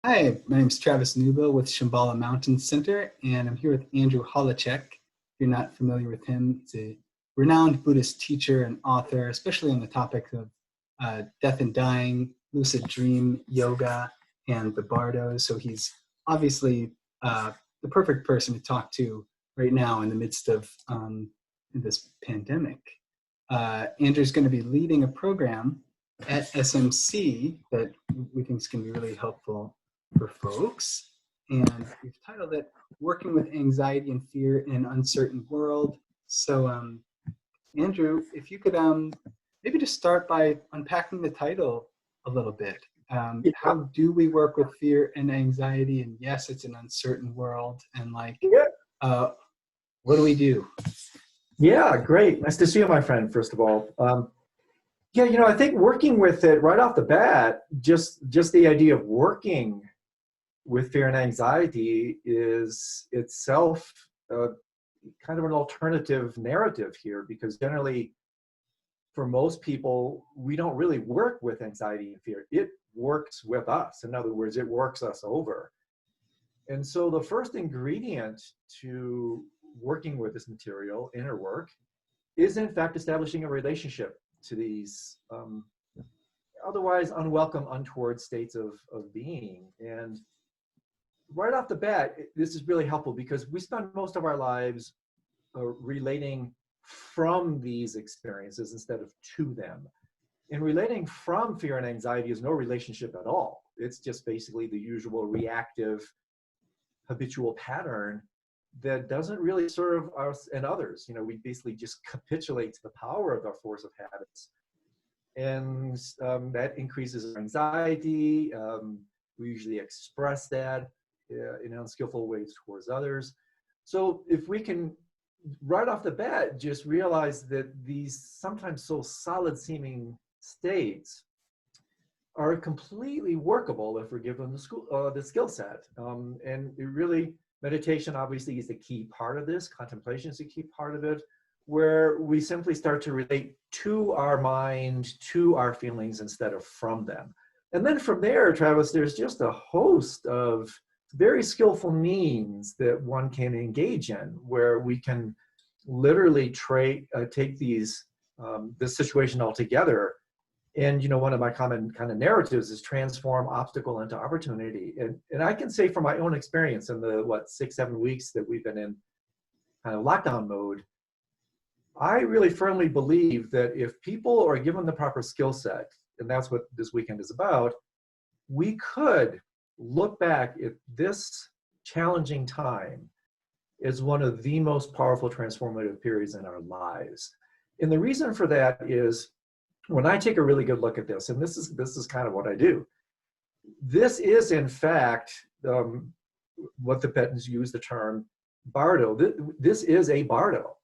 Hi, my name is Travis Newbill with Shambhala Mountain Center, and I'm here with Andrew Holecek. If you're not familiar with him, he's a renowned Buddhist teacher and author, especially on the topic of death and dying, lucid dream, yoga, and the bardo. So he's obviously the perfect person to talk to right now in the midst of this pandemic. Andrew's going to be leading a program at SMC that we think is going to be really helpful for folks. And we've titled it Working with Anxiety and Fear in an Uncertain World. So Andrew, if you could maybe just start by unpacking the title a little bit. How do we work with fear and anxiety? And yes, it's an uncertain world. And what do we do? Yeah, great. Nice to see you, my friend, first of all. I think working with it right off the bat, just the idea of working with fear and anxiety is itself kind of an alternative narrative here, because generally, for most people, we don't really work with anxiety and fear. It works with us. In other words, it works us over. And so the first ingredient to working with this material, inner work, is in fact establishing a relationship to these otherwise unwelcome, untoward states of being. And right off the bat, this is really helpful because we spend most of our lives relating from these experiences instead of to them. And relating from fear and anxiety is no relationship at all. It's just basically the usual reactive, habitual pattern that doesn't really serve us and others. We basically just capitulate to the power of our force of habits. And that increases our anxiety. We usually express that in unskillful ways towards others. So if we can, right off the bat, just realize that these sometimes so solid seeming states are completely workable if we're given the skill set. And it really, meditation obviously is the key part of this. Contemplation is a key part of it, where we simply start to relate to our mind, to our feelings instead of from them. And then from there, Travis, there's just a host of very skillful means that one can engage in, where we can literally take this situation altogether. And one of my common kind of narratives is transform obstacle into opportunity. And I can say from my own experience in the 6-7 weeks that we've been in kind of lockdown mode, I really firmly believe that if people are given the proper skill set, and that's what this weekend is about, we could look back at this challenging time as one of the most powerful transformative periods in our lives. And the reason for that is, when I take a really good look at this, and this is kind of what I do, this is in fact what the Tibetans use the term bardo. This is a bardo.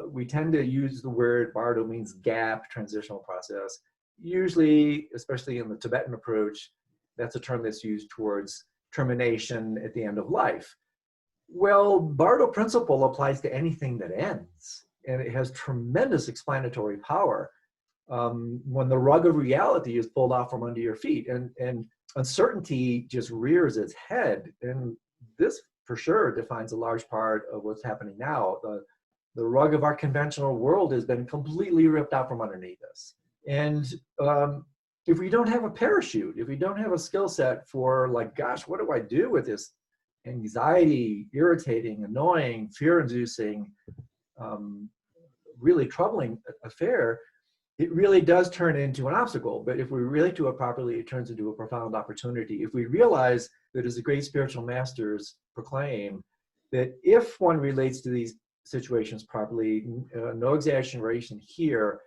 We tend to use the word bardo means gap, transitional process. Usually, especially in the Tibetan approach, that's a term that's used towards termination at the end of life. Well, bardo principle applies to anything that ends, and it has tremendous explanatory power. When the rug of reality is pulled off from under your feet and uncertainty just rears its head. And this for sure defines a large part of what's happening now. The rug of our conventional world has been completely ripped out from underneath us. And if we don't have a parachute, if we don't have a skill set for gosh, what do I do with this anxiety, irritating, annoying, fear-inducing, really troubling affair, it really does turn into an obstacle. But if we relate to it properly, it turns into a profound opportunity. If we realize that, as the great spiritual masters proclaim, that if one relates to these situations properly, no exaggeration here,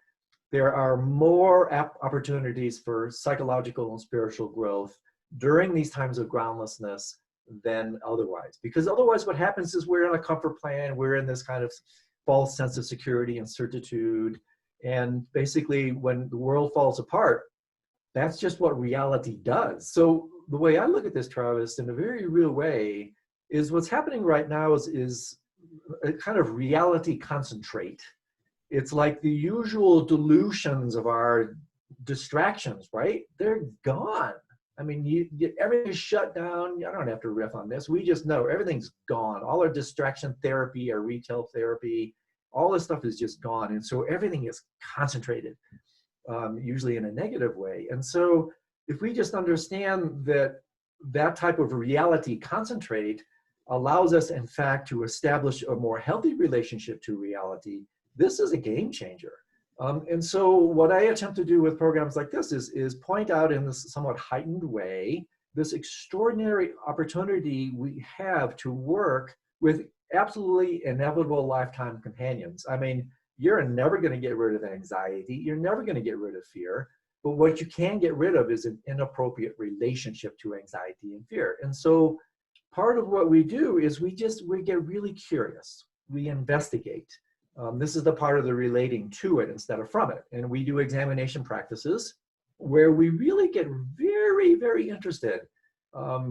there are more opportunities for psychological and spiritual growth during these times of groundlessness than otherwise. Because otherwise what happens is we're in a comfort plan, we're in this kind of false sense of security and certitude. And basically, when the world falls apart, that's just what reality does. So the way I look at this, Travis, in a very real way, is what's happening right now is a kind of reality concentrate. It's like the usual dilutions of our distractions, right? They're gone. I mean, everything's shut down. I don't have to riff on this. We just know everything's gone. All our distraction therapy, our retail therapy, all this stuff is just gone. And so everything is concentrated, usually in a negative way. And so if we just understand that that type of reality concentrate allows us, in fact, to establish a more healthy relationship to reality, this is a game changer. And so what I attempt to do with programs like this is point out in this somewhat heightened way, this extraordinary opportunity we have to work with absolutely inevitable lifetime companions. I mean, you're never going to get rid of anxiety. You're never going to get rid of fear. But what you can get rid of is an inappropriate relationship to anxiety and fear. And so part of what we do is we get really curious. We investigate. This is the part of the relating to it instead of from it. And we do examination practices where we really get very, very interested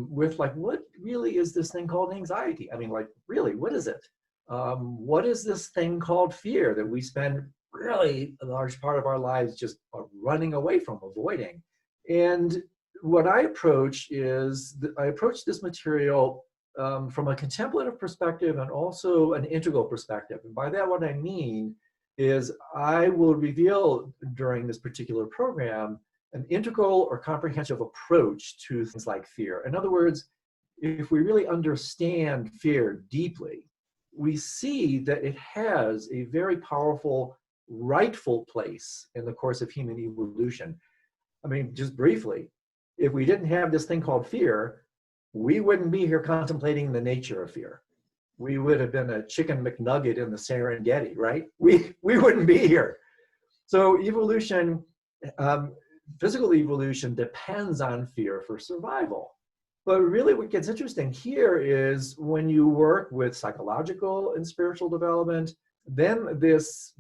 with like, what really is this thing called anxiety? I mean, like, really, what is it? What is this thing called fear that we spend really a large part of our lives just running away from, avoiding? And what I approach is, I approach this material from a contemplative perspective and also an integral perspective. And by that, what I mean is I will reveal during this particular program an integral or comprehensive approach to things like fear. In other words, if we really understand fear deeply, we see that it has a very powerful, rightful place in the course of human evolution. I mean, just briefly, if we didn't have this thing called fear, we wouldn't be here contemplating the nature of fear. We would have been a chicken McNugget in the Serengeti, right? We wouldn't be here. So evolution, physical evolution depends on fear for survival. But really what gets interesting here is when you work with psychological and spiritual development, then this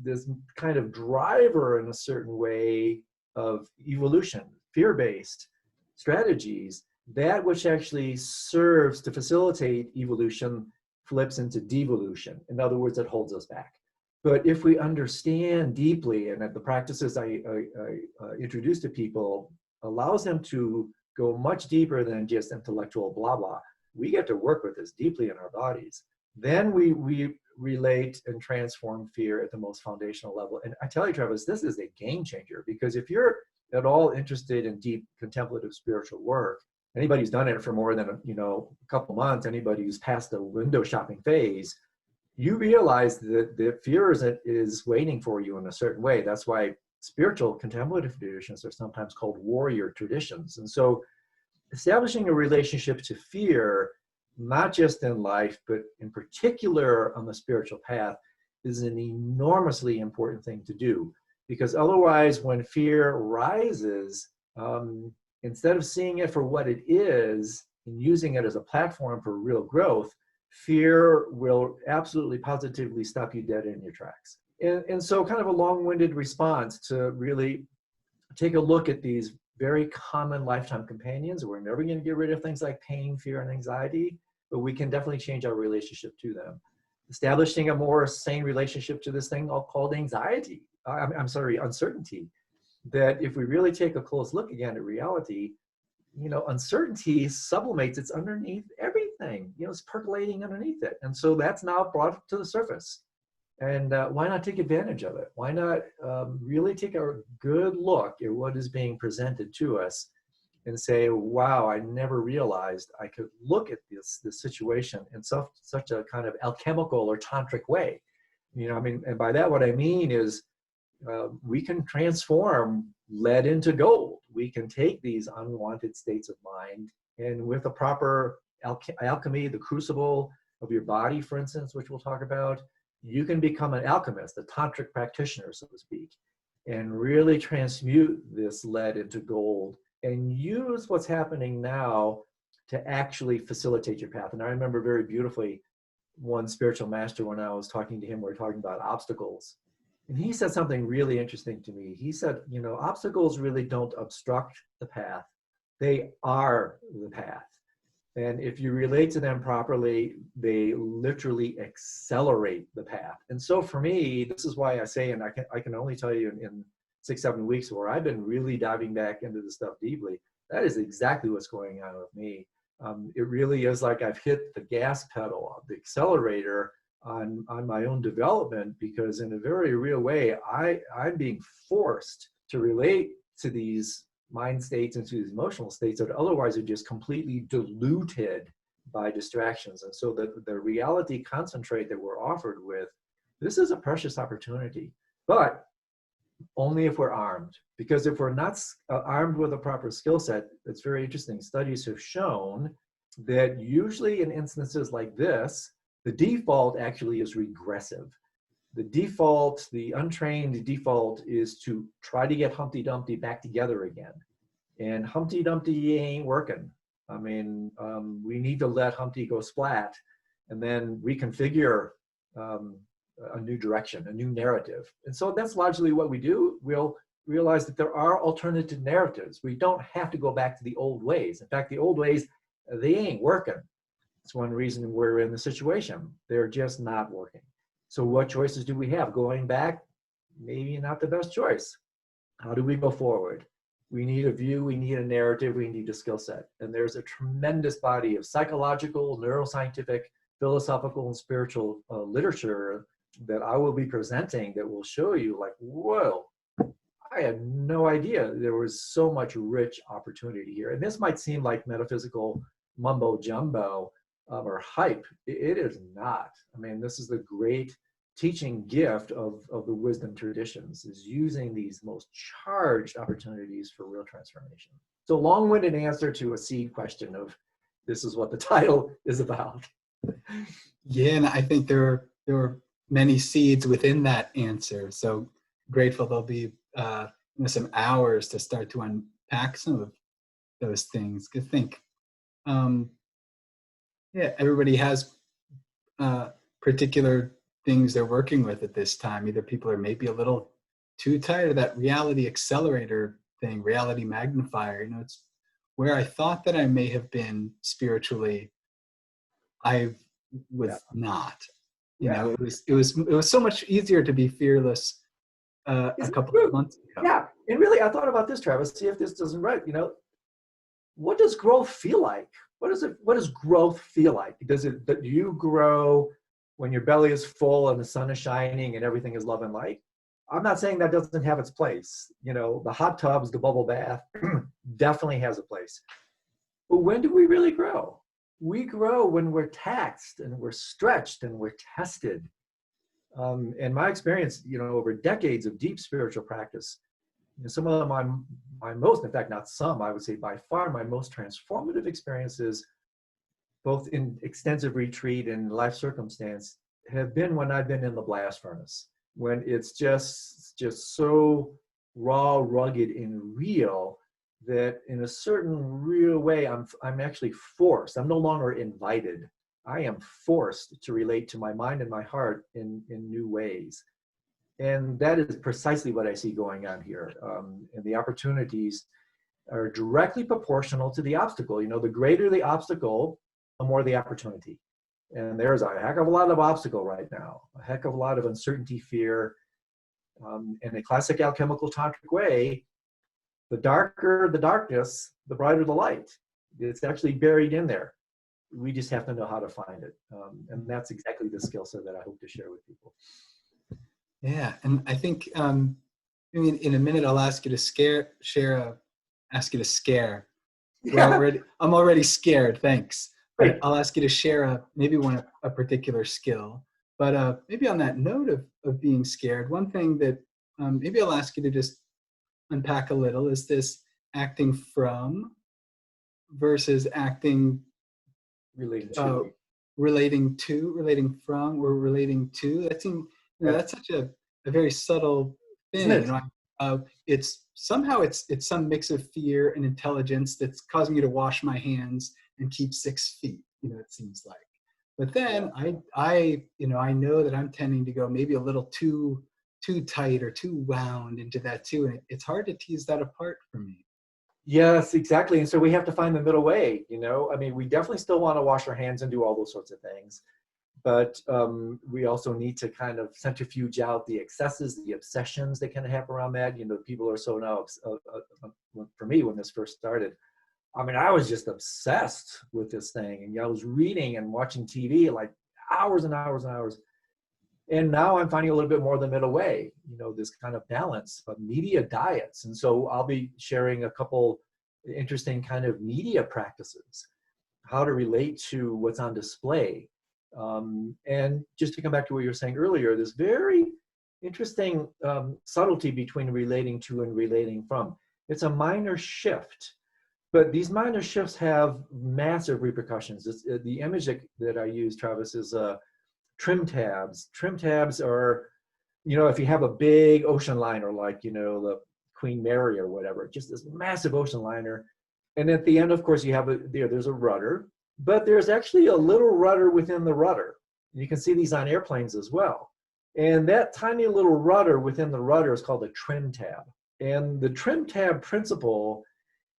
kind of driver in a certain way of evolution, fear-based strategies, that which actually serves to facilitate evolution flips into devolution. In other words, it holds us back. But if we understand deeply, and that the practices I introduce to people allows them to go much deeper than just intellectual blah, blah. We get to work with this deeply in our bodies. Then we relate and transform fear at the most foundational level. And I tell you, Travis, this is a game changer, because if you're at all interested in deep contemplative spiritual work, anybody who's done it for more than a couple months, anybody who's past the window shopping phase, you realize that the fear is waiting for you in a certain way. That's why spiritual contemplative traditions are sometimes called warrior traditions. And so establishing a relationship to fear, not just in life, but in particular on the spiritual path, is an enormously important thing to do. Because otherwise, when fear rises, instead of seeing it for what it is and using it as a platform for real growth, fear will absolutely positively stop you dead in your tracks. And so kind of a long-winded response to really take a look at these very common lifetime companions. We're never going to get rid of things like pain, fear, and anxiety, but we can definitely change our relationship to them. Establishing a more sane relationship to this thing called anxiety. Uncertainty. That if we really take a close look again at reality, uncertainty sublimates, it's underneath everything, it's percolating underneath it. And so that's now brought to the surface. And why not take advantage of it? Why not really take a good look at what is being presented to us and say, wow, I never realized I could look at this situation in such a kind of alchemical or tantric way. And by that, what I mean is we can transform lead into gold. We can take these unwanted states of mind, and with a proper alchemy, the crucible of your body, for instance, which we'll talk about, you can become an alchemist, a tantric practitioner, so to speak, and really transmute this lead into gold and use what's happening now to actually facilitate your path. And I remember very beautifully one spiritual master, when I was talking to him, we were talking about obstacles. And he said something really interesting to me. He said, obstacles really don't obstruct the path. They are the path. And if you relate to them properly, they literally accelerate the path. And so for me, this is why I say, and I can only tell you in 6-7 weeks where I've been really diving back into this stuff deeply, that is exactly what's going on with me. It really is like I've hit the gas pedal, the accelerator on my own development, because in a very real way, I'm being forced to relate to these mind states and to these emotional states that otherwise are just completely diluted by distractions. And so the reality concentrate that we're offered with, this is a precious opportunity, but only if we're armed. Because if we're not armed with a proper skill set, it's very interesting. Studies have shown that usually in instances like this, the default actually is regressive. The default, the untrained default, is to try to get Humpty Dumpty back together again. And Humpty Dumpty ain't working. I mean, we need to let Humpty go splat and then reconfigure a new direction, a new narrative. And so that's largely what we do. We'll realize that there are alternative narratives. We don't have to go back to the old ways. In fact, the old ways, they ain't working. It's one reason we're in the situation. They're just not working. So what choices do we have? Going back, maybe not the best choice. How do we go forward? We need a view, we need a narrative, we need a skill set. And there's a tremendous body of psychological, neuroscientific, philosophical, and spiritual literature that I will be presenting that will show you, like, whoa, I had no idea there was so much rich opportunity here. And this might seem like metaphysical mumbo jumbo or hype. It is not. I mean, this is the great teaching gift of the wisdom traditions, is using these most charged opportunities for real transformation. So long-winded answer to a seed question of, this is what the title is about. Yeah, and I think there were many seeds within that answer. So grateful there'll be some hours to start to unpack some of those things. Because think, everybody has particular things they're working with at this time. Either people are maybe a little too tired of that reality accelerator thing, reality magnifier. You know, it's where I thought that I may have been spiritually, I was not. You know, it was so much easier to be fearless a couple of months ago. Yeah, and really, I thought about this, Travis. See if this doesn't right. You know, what does growth feel like? What does growth feel like? Do you grow when your belly is full and the sun is shining and everything is love and light? I'm not saying that doesn't have its place. You know, the hot tubs, the bubble bath definitely has a place. But when do we really grow? We grow when we're taxed and we're stretched and we're tested. And my experience, you know, over decades of deep spiritual practice, you know, some of my most, in fact, not some, I would say by far my most transformative experiences, both in extensive retreat and life circumstance, have been when I've been in the blast furnace, when it's just so raw, rugged, and real that in a certain real way, I'm actually forced. I'm no longer invited. I am forced to relate to my mind and my heart in new ways. And that is precisely what I see going on here. And the opportunities are directly proportional to the obstacle. You know, the greater the obstacle, the more the opportunity. And there's a heck of a lot of obstacle right now, a heck of a lot of uncertainty, fear. In a classic alchemical tantric way, the darker the darkness, the brighter the light. It's actually buried in there. We just have to know how to find it. And that's exactly the skill set that I hope to share with people. Yeah, and I think in a minute I'll ask you to scare. Yeah. I'm already scared. Thanks. Great. But I'll ask you to share a particular skill. But maybe on that note of being scared, one thing that maybe I'll ask you to just unpack a little is this acting from versus acting Related to. relating from, or relating to. That seems, you know, that's such a very subtle thing. Isn't it? You know, it's somehow it's some mix of fear and intelligence that's causing me to wash my hands and keep 6 feet. You know, it seems like. But then I know that I'm tending to go maybe a little too tight or too wound into that too, and it's hard to tease that apart for me. Yes, exactly. And so we have to find the middle way, you know. I mean, we definitely still want to wash our hands and do all those sorts of things. But we also need to kind of centrifuge out the excesses, the obsessions that kind of happen around that. You know, people are so now, for me, when this first started, I mean, I was just obsessed with this thing. And I was reading and watching TV like hours and hours and hours. And now I'm finding a little bit more the middle way, you know, this kind of balance of media diets. And so I'll be sharing a couple interesting kind of media practices, how to relate to what's on display. And just to come back to what you were saying earlier, this very interesting subtlety between relating to and relating from. It's a minor shift, but these minor shifts have massive repercussions. The image that I use, Travis, is trim tabs. Trim tabs are, you know, if you have a big ocean liner, like, you know, the Queen Mary or whatever, just this massive ocean liner. And at the end, of course, you have there's a rudder, but there's actually a little rudder within the rudder. You can see these on airplanes as well. And that tiny little rudder within the rudder is called a trim tab. And the trim tab principle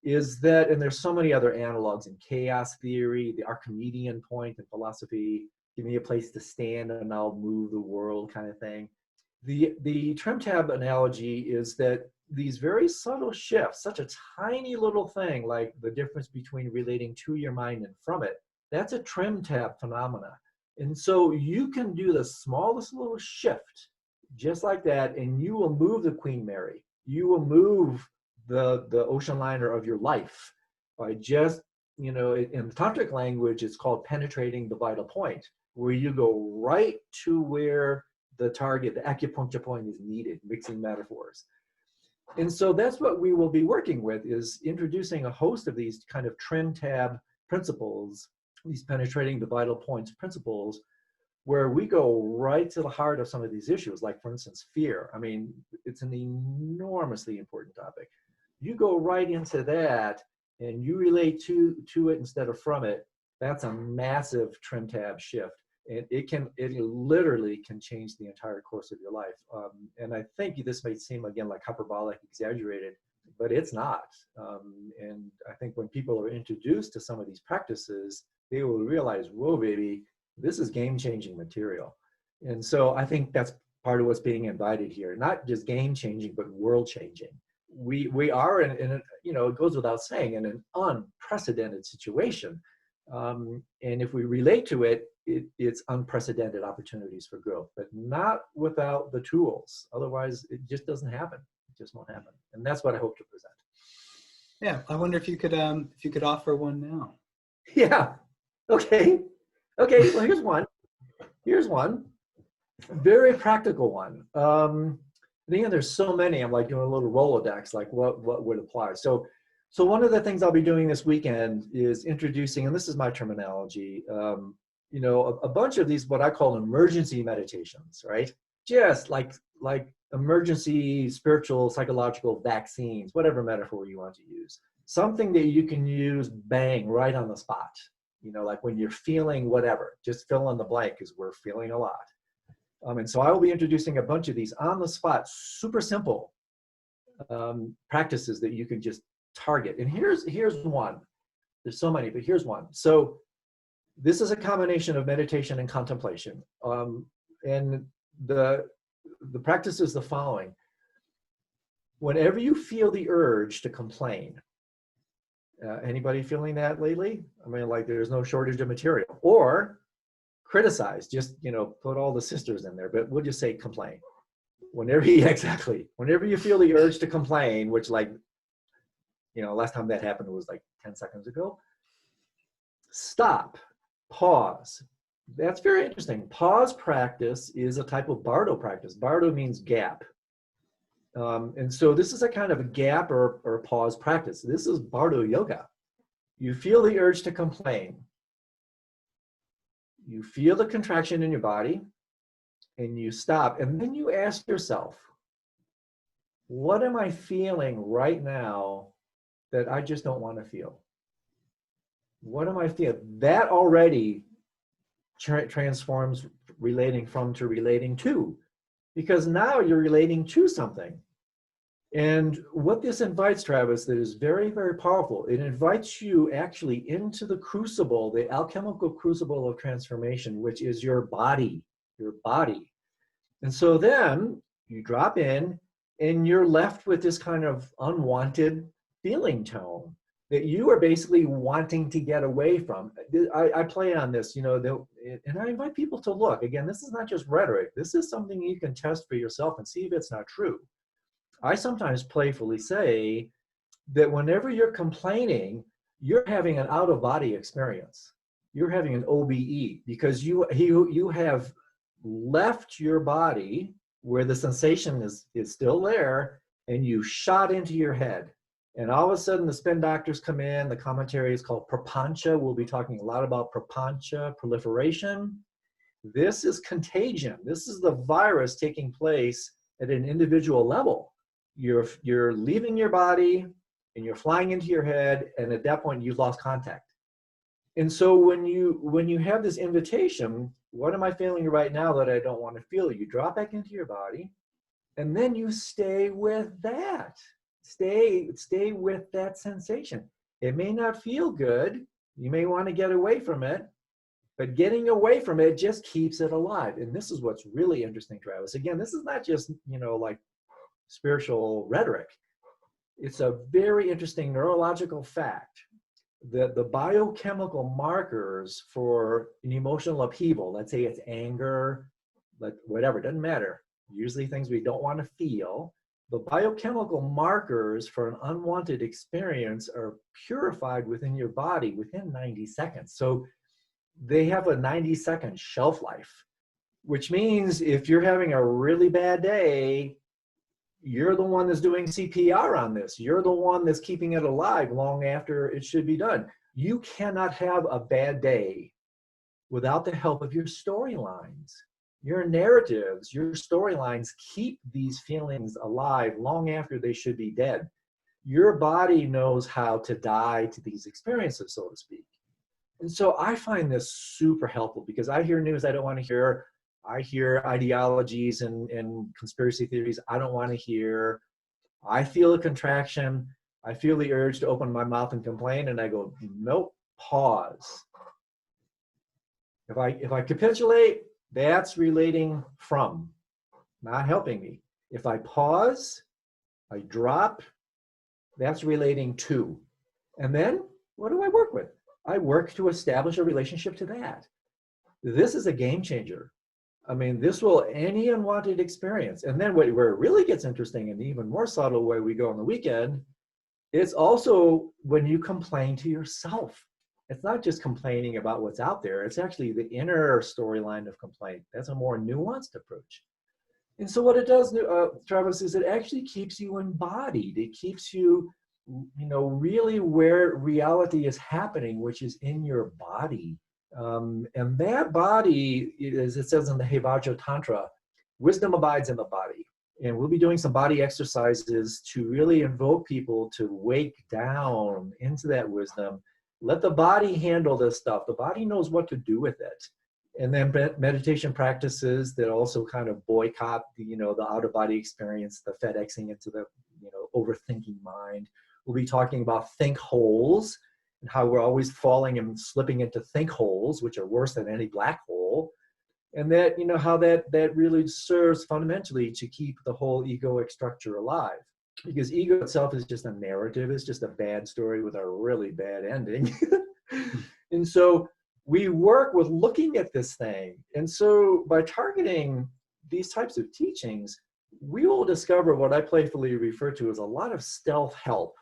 is that, and there's so many other analogs in chaos theory, the Archimedean point in philosophy, give me a place to stand and I'll move the world kind of thing. The trim tab analogy is that these very subtle shifts, such a tiny little thing like the difference between relating to your mind and from it, that's a trim tab phenomena. And so you can do the smallest little shift just like that, and you will move the Queen Mary. You will move the ocean liner of your life by just, you know, in the tantric language, it's called penetrating the vital point, where you go right to where the target, the acupuncture point is needed, mixing metaphors. And so that's what we will be working with, is introducing a host of these kind of trim tab principles, these penetrating the vital points principles, where we go right to the heart of some of these issues, like, for instance, fear. I mean, it's an enormously important topic. You go right into that and you relate to it instead of from it. That's a massive trim tab shift. And it literally can change the entire course of your life. And I think this may seem, again, like hyperbolic, exaggerated, but it's not. And I think when people are introduced to some of these practices, they will realize, whoa, baby, this is game-changing material. And so I think that's part of what's being invited here. Not just game-changing, but world-changing. We are in a, you know, it goes without saying, in an unprecedented situation. And if we relate to it, it's unprecedented opportunities for growth, but not without the tools. Otherwise, it just doesn't happen. It just won't happen. And that's what I hope to present. Yeah, I wonder if you could offer one now. Yeah. Okay. Okay. Well, here's one. Here's one. Very practical one. Again, there's so many. I'm like doing a little Rolodex, like what would apply. So one of the things I'll be doing this weekend is introducing, and this is my terminology, you know, a bunch of these, what I call emergency meditations, right? Just like emergency spiritual, psychological vaccines, whatever metaphor you want to use. Something that you can use, bang, right on the spot. You know, like when you're feeling whatever, just fill in the blank, because we're feeling a lot. And so I will be introducing a bunch of these on the spot, super simple practices that you can just target. And here's one. There's so many, but here's one. So this is a combination of meditation and contemplation. And the practice is the following. Whenever you feel the urge to complain, anybody feeling that lately? I mean, like, there's no shortage of material. Or criticize, just, you know, put all the sisters in there, but we'll just say complain. Whenever you feel the urge to complain, which, like, you know, last time that happened was like 10 seconds ago, stop, pause. That's very interesting. Pause practice is a type of bardo practice. Bardo means gap. And so this is a kind of a gap or pause practice. This is bardo yoga. You feel the urge to complain. You feel the contraction in your body, and you stop. And then you ask yourself, what am I feeling right now that I just don't want to feel? What am I feeling? That already transforms relating from to relating to, because now you're relating to something. And what this invites, Travis, that is very, very powerful, it invites you actually into the crucible, the alchemical crucible of transformation, which is your body, And so then you drop in and you're left with this kind of unwanted feeling tone. that you are basically wanting to get away from. I play on this, you know, and I invite people to look. Again, this is not just rhetoric. This is something you can test for yourself and see if it's not true. I sometimes playfully say that whenever you're complaining, you're having an out-of-body experience. You're having an OBE because you have left your body where the sensation is still there, and you shot into your head. And all of a sudden, the spin doctors come in. The commentary is called prapancha. We'll be talking a lot about prapancha, proliferation. This is contagion. This is the virus taking place at an individual level. You're leaving your body, and you're flying into your head, and at that point, you've lost contact. And so when you have this invitation, what am I feeling right now that I don't want to feel? You drop back into your body, and then you stay with that. Stay with that sensation. It may not feel good. You may want to get away from it, but getting away from it just keeps it alive. And this is what's really interesting, Travis. Again, this is not just, you know, like spiritual rhetoric. It's a very interesting neurological fact that the biochemical markers for an emotional upheaval, let's say it's anger, whatever, it doesn't matter. Usually things we don't want to feel. The biochemical markers for an unwanted experience are purified within your body within 90 seconds. So they have a 90-second shelf life, which means if you're having a really bad day, you're the one that's doing CPR on this. You're the one that's keeping it alive long after it should be done. You cannot have a bad day without the help of your storylines. Your narratives, your storylines keep these feelings alive long after they should be dead. Your body knows how to die to these experiences, so to speak. And so I find this super helpful because I hear news I don't want to hear. I hear ideologies and conspiracy theories I don't want to hear. I feel a contraction. I feel the urge to open my mouth and complain, and I go, nope, pause. If I capitulate, that's relating from, not helping me. If I pause, I drop, that's relating to. And then what do I work with? I work to establish a relationship to that. This is a game changer. I mean, this will any unwanted experience. And then where it really gets interesting and even more subtle where we go on the weekend, it's also when you complain to yourself. It's not just complaining about what's out there. It's actually the inner storyline of complaint. That's a more nuanced approach. And so what it does, Travis, is it actually keeps you embodied. It keeps you, you know, really where reality is happening, which is in your body. And that body, as it says in the Hevajo Tantra, wisdom abides in the body. And we'll be doing some body exercises to really invoke people to wake down into that wisdom. Let the body handle this stuff. The body knows what to do with it. And then meditation practices that also kind of boycott the, you know, the out-of-body experience, the FedExing into the, you know, overthinking mind. We'll be talking about think holes and how we're always falling and slipping into think holes, which are worse than any black hole. And that, you know, how that really serves fundamentally to keep the whole egoic structure alive. Because ego itself is just a narrative. It's just a bad story with a really bad ending. And so we work with looking at this thing. And so by targeting these types of teachings, we will discover what I playfully refer to as a lot of stealth help,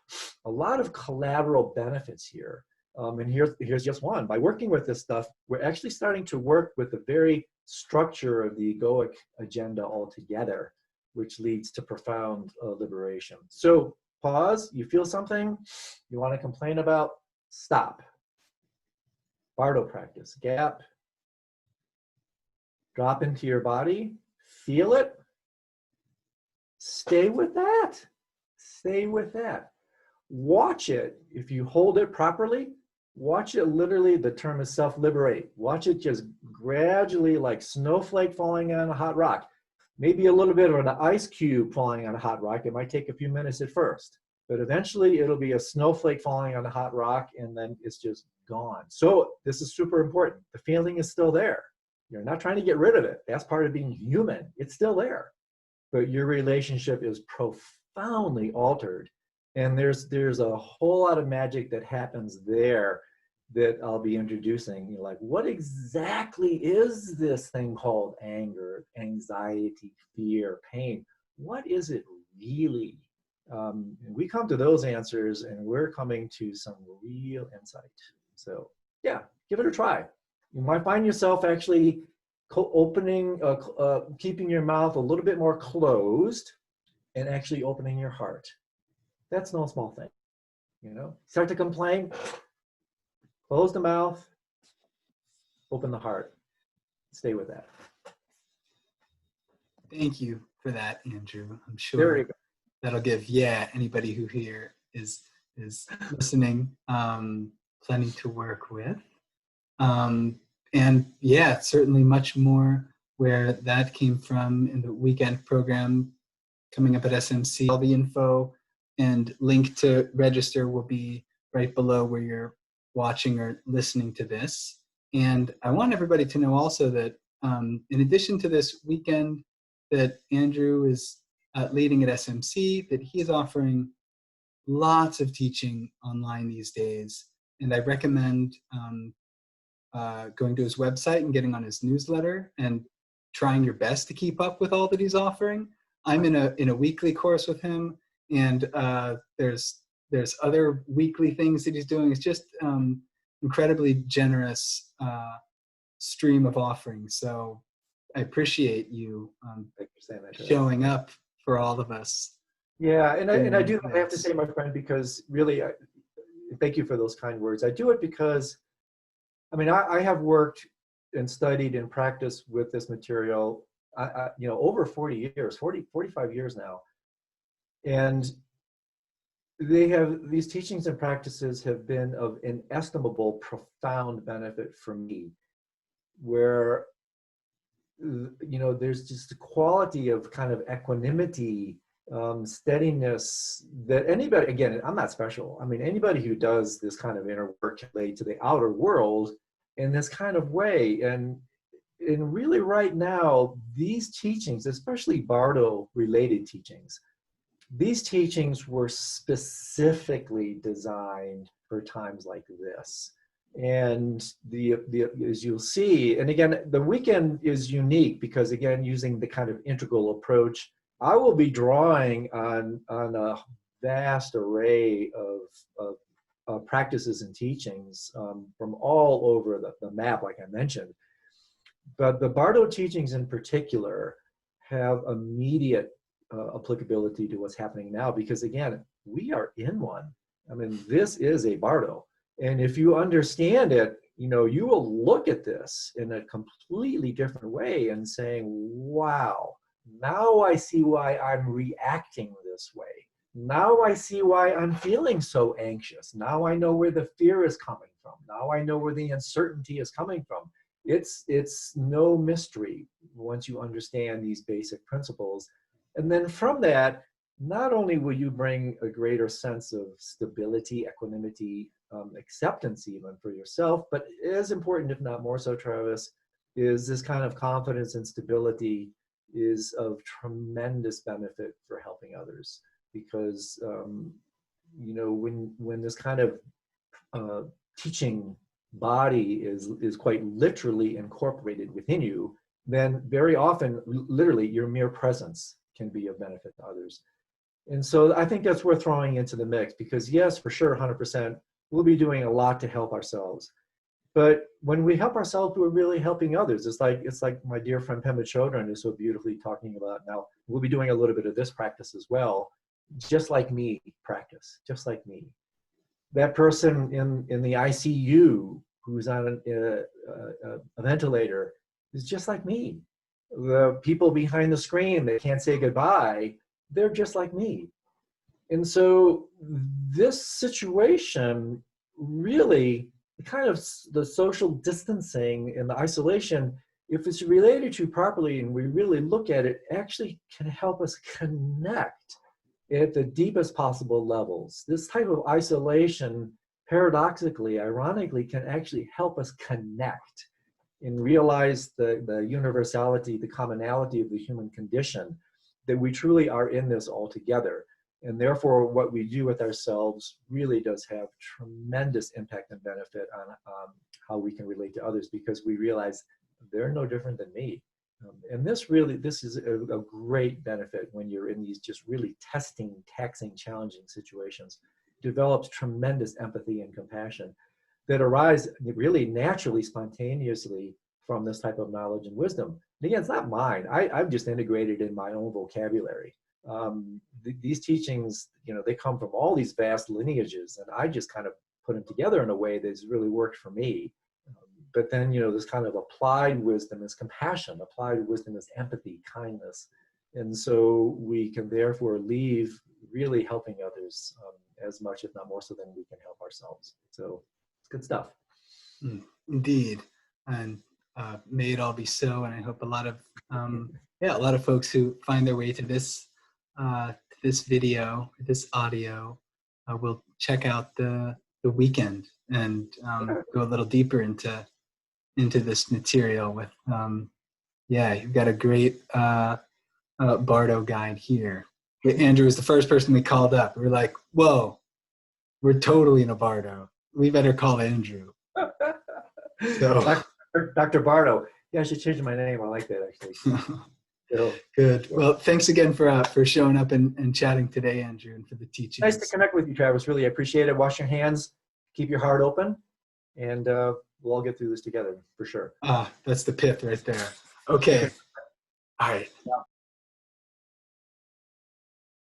a lot of collateral benefits here. And here's just one. By working with this stuff, we're actually starting to work with the very structure of the egoic agenda altogether, which leads to profound liberation. So pause, you feel something you want to complain about, stop. Bardo practice, gap, drop into your body, feel it, stay with that, stay with that. Watch it, if you hold it properly, watch it literally, the term is self-liberate. Watch it just gradually like snowflake falling on a hot rock. Maybe a little bit of an ice cube falling on a hot rock. It might take a few minutes at first, but eventually it'll be a snowflake falling on a hot rock and then it's just gone. So this is super important. The feeling is still there. You're not trying to get rid of it. That's part of being human. It's still there, but your relationship is profoundly altered And there's a whole lot of magic that happens there that I'll be introducing. You're like, what exactly is this thing called anger, anxiety, fear, pain? What is it really? We come to those answers, and we're coming to some real insight. So yeah, give it a try. You might find yourself actually opening, keeping your mouth a little bit more closed, and actually opening your heart. That's no small thing. You know, start to complain, close the mouth, open the heart. Stay with that. Thank you for that, Andrew. I'm There you sure go. that'll give anybody who here is listening plenty to work with. And yeah, certainly much more where that came from in the weekend program coming up at SMC. All the info and link to register will be right below where you're watching or listening to this. And I want everybody to know also that in addition to this weekend that Andrew is leading at SMC, that he is offering lots of teaching online these days. And I recommend going to his website and getting on his newsletter and trying your best to keep up with all that he's offering. I'm in a weekly course with him, and there's other weekly things that he's doing. It's just incredibly generous stream of offerings. So I appreciate you showing up for all of us. Yeah, and I do. I have to say, my friend, because really, thank you for those kind words. I do it because, I mean, I have worked and studied and practiced with this material, over 40 years, 45 years now. And these teachings and practices have been of inestimable, profound benefit for me, where, there's just a quality of kind of equanimity, steadiness that anybody, again, I'm not special. I mean, anybody who does this kind of inner work can relate to the outer world in this kind of way. And really right now, these teachings, especially bardo related teachings, these teachings were specifically designed for times like this. And as you'll see, and again, the weekend is unique because, again, using the kind of integral approach, I will be drawing on a vast array of practices and teachings from all over the map, like I mentioned. But the bardo teachings in particular have immediate applicability to what's happening now, because, again, we are in one. I mean, this is a bardo. And if you understand it, you will look at this in a completely different way and saying, wow, now I see why I'm reacting this way. Now I see why I'm feeling so anxious. Now I know where the fear is coming from. Now I know where the uncertainty is coming from. It's no mystery once you understand these basic principles. And then from that, not only will you bring a greater sense of stability, equanimity, acceptance even for yourself, but as important, if not more so, Travis, is this kind of confidence and stability is of tremendous benefit for helping others. Because, when this kind of teaching body is quite literally incorporated within you, then very often, literally, your mere presence can be of benefit to others. And so I think that's worth throwing into the mix, because yes, for sure, 100%, we'll be doing a lot to help ourselves. But when we help ourselves, we're really helping others. It's like my dear friend Pema Chodron is so beautifully talking about now. We'll be doing a little bit of this practice as well, just like me practice, just like me. That person in the ICU who's on a ventilator is just like me. The people behind the screen that can't say goodbye, they're just like me. And so this situation really, kind of the social distancing and the isolation, if it's related to properly and we really look at it, actually can help us connect at the deepest possible levels. This type of isolation, paradoxically, ironically, can actually help us connect and realize the universality, the commonality of the human condition, that we truly are in this all together. And therefore, what we do with ourselves really does have tremendous impact and benefit on how we can relate to others, because we realize they're no different than me. And this is a great benefit when you're in these just really testing, taxing, challenging situations. Develops tremendous empathy and compassion that arise really naturally, spontaneously from this type of knowledge and wisdom. And again, it's not mine. I've just integrated in my own vocabulary. These teachings, they come from all these vast lineages, and I just kind of put them together in a way that's really worked for me. But then, this kind of applied wisdom is compassion, applied wisdom is empathy, kindness. And so we can therefore leave really helping others as much, if not more so, than we can help ourselves. So it's good stuff. Indeed. And may it all be so. And I hope a lot of folks who find their way to this video, this audio, will check out the weekend and go a little deeper into this material with, you've got a great bardo guide here. Andrew was the first person we called up. We were like, whoa, we're totally in a bardo. We better call Andrew. So, Dr. Bardo. Yeah, I should change my name. I like that, actually. Good. Well, thanks again for showing up and chatting today, Andrew, and for the teachings. Nice to connect with you, Travis. Really appreciate it. Wash your hands, keep your heart open, and we'll all get through this together for sure. That's the pith right there. Okay. All right.